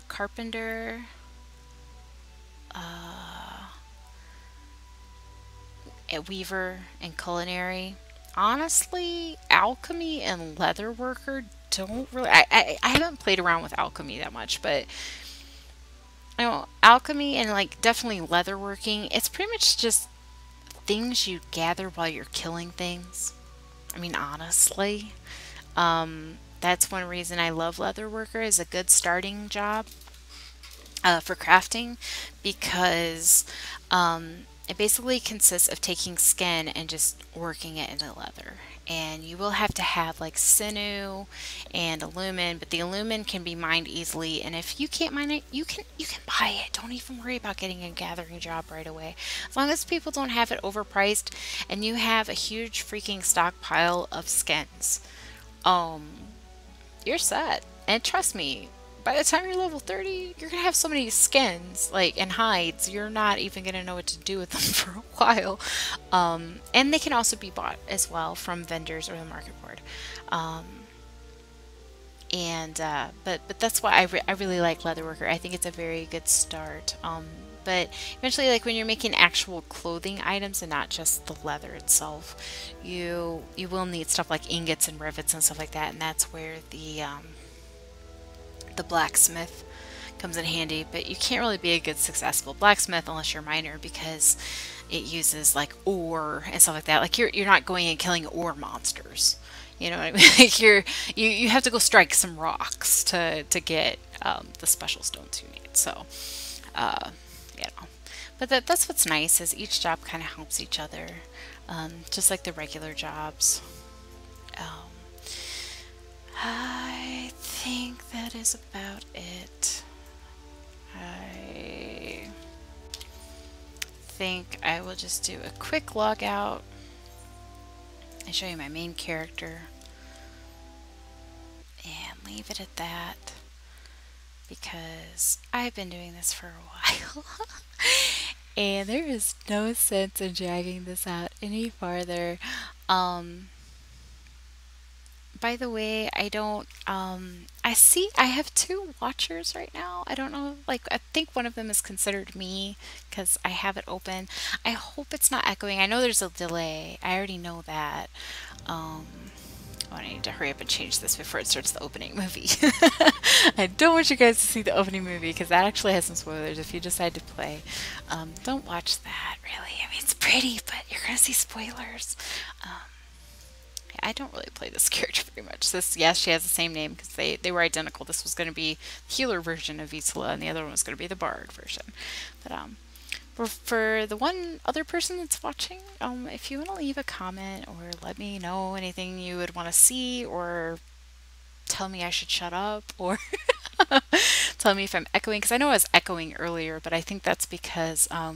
carpenter, a weaver, and culinary. Honestly, alchemy and leatherworker don't really. I haven't played around with alchemy that much, but you know, alchemy and like definitely leatherworking, it's pretty much just things you gather while you're killing things. I mean, honestly, that's one reason I love leatherworker is a good starting job for crafting because it basically consists of taking skin and just working it into leather. And you will have to have like sinew and alumin, but the alumin can be mined easily. And if you can't mine it, you can buy it. Don't even worry about getting a gathering job right away. As long as people don't have it overpriced and you have a huge freaking stockpile of skins, um, you're set. And trust me, by the time you're level 30, you're gonna have so many skins, like, and hides, you're not even gonna know what to do with them for a while. And they can also be bought as well from vendors or the market board. Um, but that's why I really like leatherworker. I think it's a very good start. But eventually, like when you're making actual clothing items and not just the leather itself, you will need stuff like ingots and rivets and stuff like that, and that's where the blacksmith comes in handy. But you can't really be a good successful blacksmith unless you're a miner because it uses like ore and stuff like that. Like you're not going and killing ore monsters. You know what I mean? Like you have to go strike some rocks to get the special stones you need. So you know, but that's what's nice is each job kind of helps each other, just like the regular jobs. Um, I think that is about it. I think I will just do a quick log out and show you my main character and leave it at that because I've been doing this for a while and there is no sense in dragging this out any farther. Um, by the way, I don't, I see I have two watchers right now. I don't know, like, I think one of them is considered me because I have it open. I hope it's not echoing. I know there's a delay. I already know that. Um, oh, I need to hurry up and change this before it starts the opening movie. I don't want you guys to see the opening movie because that actually has some spoilers if you decide to play. Don't watch that, really. I mean, it's pretty, but you're going to see spoilers. I don't really play this character very much. This, yes, she has the same name because they were identical. This was going to be the healer version of Isola, and the other one was going to be the bard version. But for the one other person that's watching, if you want to leave a comment or let me know anything you would want to see, or tell me I should shut up, or tell me if I'm echoing, because I know I was echoing earlier, but I think that's because I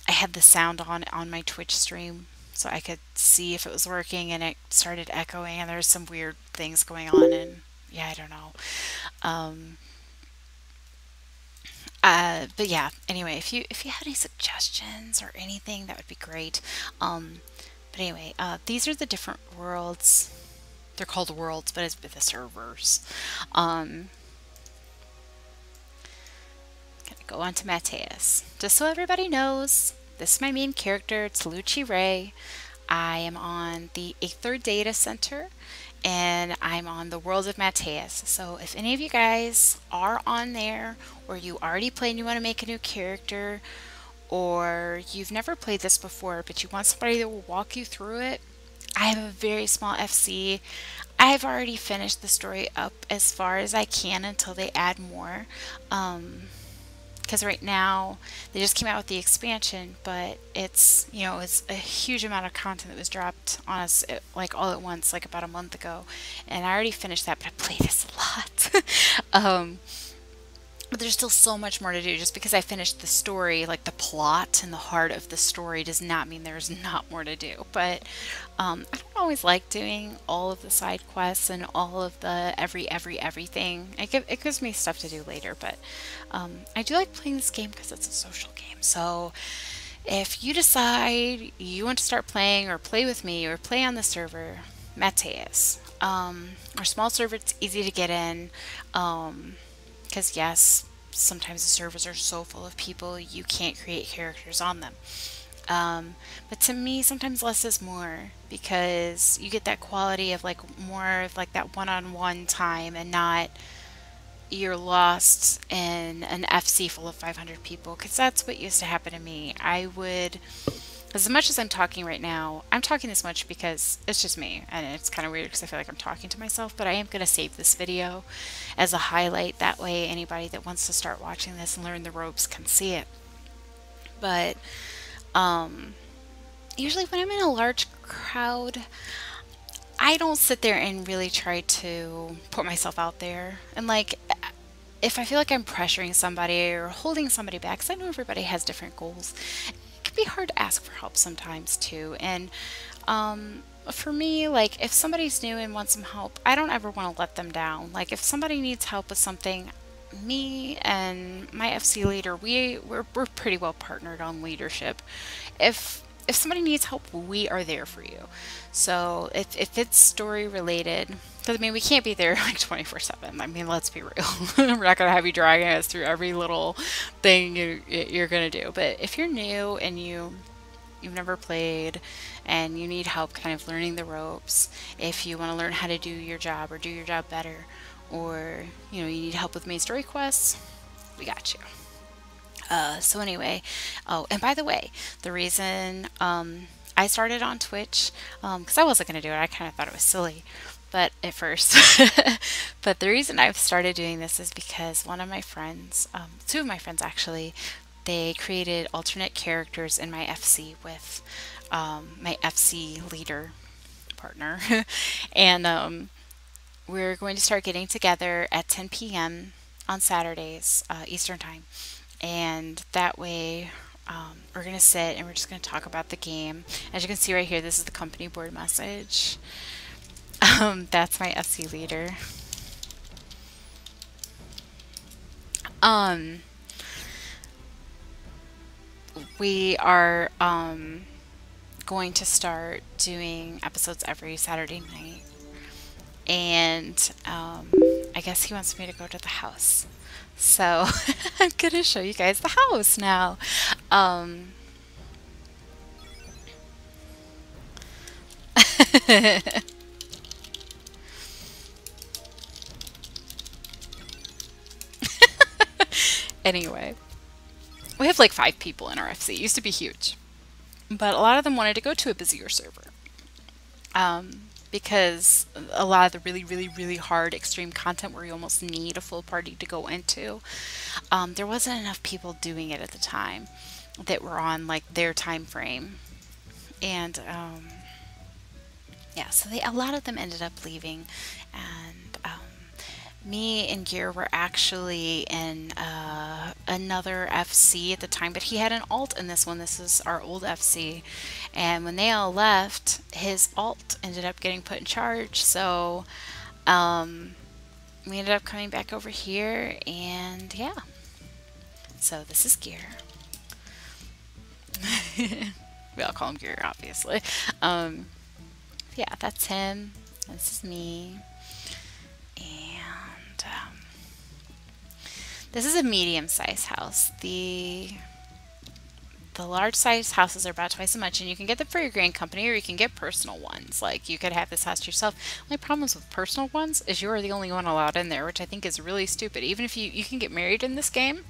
had the sound on my Twitch stream so I could see if it was working and it started echoing and there's some weird things going on and yeah, I don't know. Um, but yeah, anyway, if you have any suggestions or anything, that would be great. But anyway, these are the different worlds. They're called worlds, but it's the servers. Gonna go on to Mateus. Just so everybody knows, this is my main character. It's Luchi Ray. I am on the Aether Data Center and I'm on the world of Mateus. So if any of you guys are on there or you already played and you want to make a new character or you've never played this before but you want somebody that will walk you through it, I have a very small FC. I've already finished the story up as far as I can until they add more. Because right now they just came out with the expansion, but it's, you know, it's a huge amount of content that was dropped on us like all at once, like about a month ago, and I already finished that, but I played this a lot. But there's still so much more to do. Just because I finished the story, like the plot and the heart of the story, does not mean there's not more to do. But I don't always like doing all of the side quests and all of the everything. It gives me stuff to do later, but I do like playing this game because it's a social game. So if you decide you want to start playing or play with me or play on the server, Mateus. Our small server, it's easy to get in. Because yes, sometimes the servers are so full of people you can't create characters on them. But to me, sometimes less is more, because you get that quality of like more of like that one-on-one time, and not you're lost in an FC full of 500 people, because that's what used to happen to me. I would, as much as I'm talking right now, I'm talking this much because it's just me, and it's kind of weird because I feel like I'm talking to myself, but I am going to save this video as a highlight. That way anybody that wants to start watching this and learn the ropes can see it. But usually when I'm in a large crowd, I don't sit there and really try to put myself out there. And like, if I feel like I'm pressuring somebody or holding somebody back, because I know everybody has different goals, it can be hard to ask for help sometimes too. And for me, like if somebody's new and wants some help, I don't ever want to let them down. Like if somebody needs help with something, me and my FC leader, we're pretty well partnered on leadership. If somebody needs help, we are there for you. So if it's story related, because I mean we can't be there like 24/7. I mean, let's be real. We're not gonna have you dragging us through every little thing you're gonna do. But if you're new and you've never played and you need help kind of learning the ropes, if you want to learn how to do your job or do your job better, or you need help with main story quests, we got you. So anyway, oh, and by the way, the reason I started on Twitch, because I wasn't going to do it, I kind of thought it was silly, but at first, but the reason I've started doing this is because one of my friends, two of my friends actually, they created alternate characters in my FC with my FC leader partner, and we're going to start getting together at 10 p.m. on Saturdays, Eastern Time. And that way we're going to sit and we're just going to talk about the game. As you can see right here, this is the company board message. That's my FC leader. We are going to start doing episodes every Saturday night. And I guess he wants me to go to the house. So I'm going to show you guys the house now. Anyway, we have like 5 people in our FC. It used to be huge. But a lot of them wanted to go to a busier server. Because a lot of the really, really, really hard extreme content where you almost need a full party to go into, there wasn't enough people doing it at the time that were on like their time frame. And yeah, so a lot of them ended up leaving, and me and Gear were actually in another FC at the time, but he had an alt in this one. This is our old FC, and when they all left, his alt ended up getting put in charge. So we ended up coming back over here, and yeah. So this is Gear. We all call him Gear, obviously. Yeah, that's him. This is me. And this is a medium-sized house. The large-sized houses are about twice as much, and you can get them for your grand company, or you can get personal ones. Like, you could have this house to yourself. Only problems with personal ones is you're the only one allowed in there, which I think is really stupid. Even if you can get married in this game,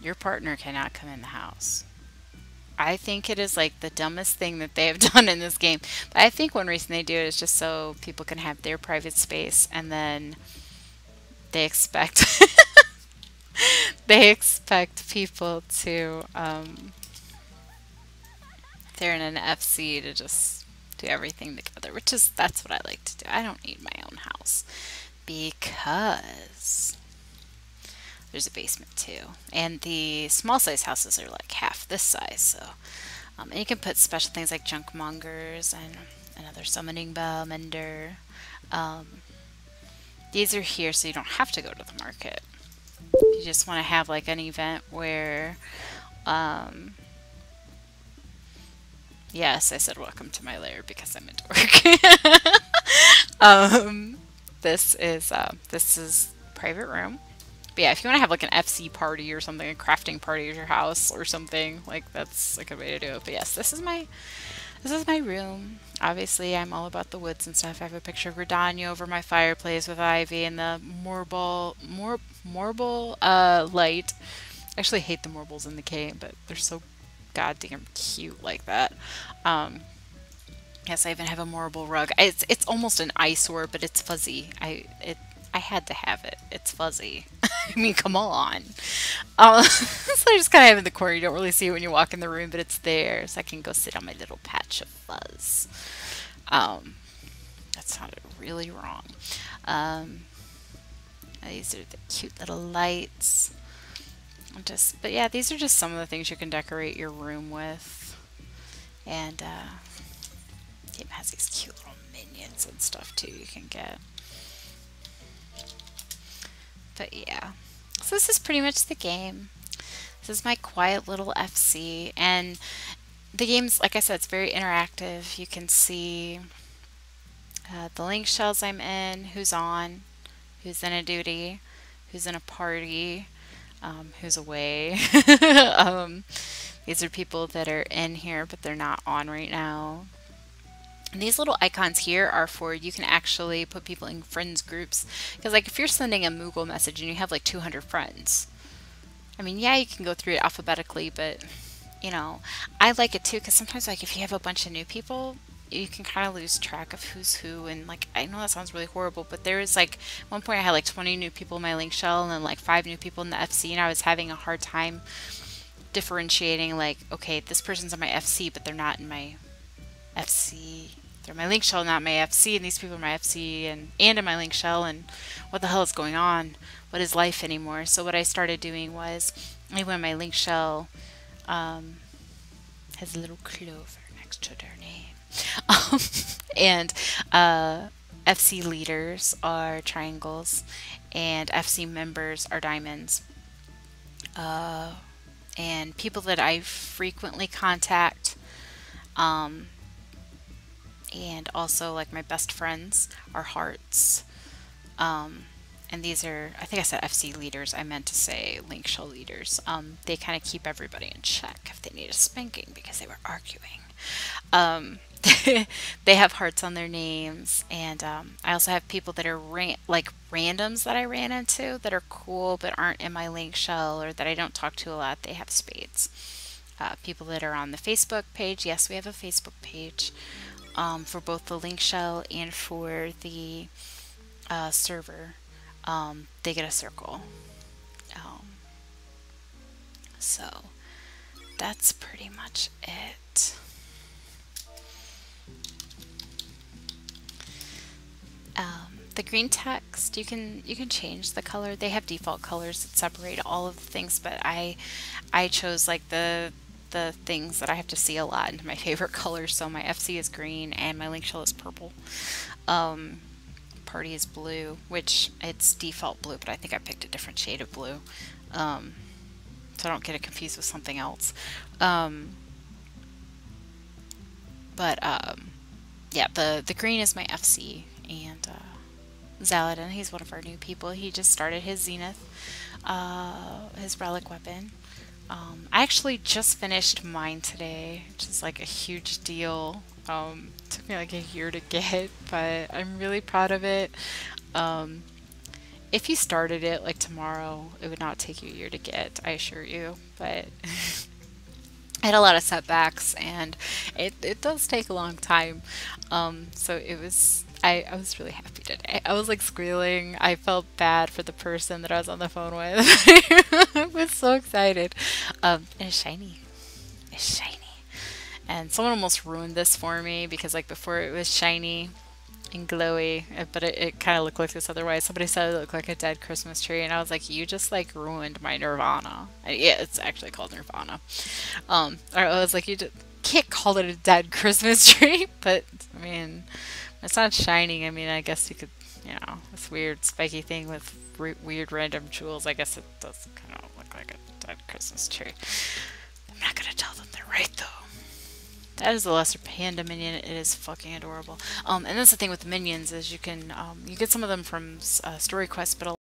your partner cannot come in the house. I think it is like the dumbest thing that they have done in this game. But I think one reason they do it is just so people can have their private space, and then they expect they expect people to they're in an FC to just do everything together, that's what I like to do. I don't need my own house because there's a basement too, and the small size houses are like half this size. So, and you can put special things like junk mongers and another summoning bell mender. These are here so you don't have to go to the market. You just want to have like an event where, yes, I said welcome to my lair because I'm a dork. This is private room. But yeah, if you want to have like an FC party or something, a crafting party at your house or something, like that's a good way to do it. But yes, this is my room. Obviously, I'm all about the woods and stuff. I have a picture of Gridania over my fireplace with Ivy and the marble light. I actually hate the marbles in the game, but they're so goddamn cute like that. Um, yes, I even have a marble rug. It's almost an eyesore, but it's fuzzy. I had to have it. It's fuzzy. I mean, come on. So I just kind of have it in the corner. You don't really see it when you walk in the room, but it's there. So I can go sit on my little patch of fuzz. Um, that sounded really wrong. Um, these are the cute little lights. But yeah, these are just some of the things you can decorate your room with. And it has these cute little minions and stuff too you can get. But yeah, so this is pretty much the game. This is my quiet little FC, and the game's, like I said, it's very interactive. You can see the link shells I'm in, who's on, who's in a duty, who's in a party, who's away. These are people that are in here, but they're not on right now. And these little icons here are for, you can actually put people in friends groups. Because like if you're sending a Moogle message and you have like 200 friends, I mean, yeah, you can go through it alphabetically, but you know, I like it too because sometimes like if you have a bunch of new people, you can kind of lose track of who's who. And like, I know that sounds really horrible, but there was like one point I had like 20 new people in my link shell and then like 5 new people in the FC, and I was having a hard time differentiating like, okay, this person's in my FC, but they're not in my FC. They're my link shell, not my FC, and these people are my FC and in my link shell, and what the hell is going on? What is life anymore? So what I started doing was, even my link shell has a little clover next to their name. And FC leaders are triangles, and FC members are diamonds. And people that I frequently contact, and also like my best friends are hearts. And these are, I think I said FC leaders, I meant to say link shell leaders. They kind of keep everybody in check if they need a spanking because they were arguing. They have hearts on their names, and I also have people that are like randoms that I ran into that are cool but aren't in my link shell or that I don't talk to a lot. They have spades. People that are on the Facebook page, yes, we have a Facebook page. For both the link shell and for the server, they get a circle. So that's pretty much it. The green text, you can change the color. They have default colors that separate all of the things, but I chose like the things that I have to see a lot into my favorite colors. So my FC is green and my link shell is purple. Party is blue, which it's default blue, but I think I picked a different shade of blue, so I don't get it confused with something else. Yeah, the green is my FC, and Zaladin, he's one of our new people. He just started his Zenith, his relic weapon. I actually just finished mine today, which is like a huge deal. Took me like a year to get, but I'm really proud of it. If you started it like tomorrow, it would not take you a year to get, I assure you, but I had a lot of setbacks, and it does take a long time. So it was, I was really happy today. I was like squealing. I felt bad for the person that I was on the phone with. I was so excited. And it's shiny. It's shiny. And someone almost ruined this for me because like before it was shiny and glowy, but it kind of looked like this otherwise. Somebody said it looked like a dead Christmas tree, and I was like, you just like ruined my Nirvana. Yeah, it's actually called Nirvana. I was like, you just can't call it a dead Christmas tree, but I mean, it's not shining. I mean, I guess you could, you know, this weird spiky thing with weird random jewels. I guess it does kind of look like a dead Christmas tree. I'm not gonna tell them they're right though. That is the lesser panda minion. It is fucking adorable. And that's the thing with the minions is you can you get some of them from story quests, but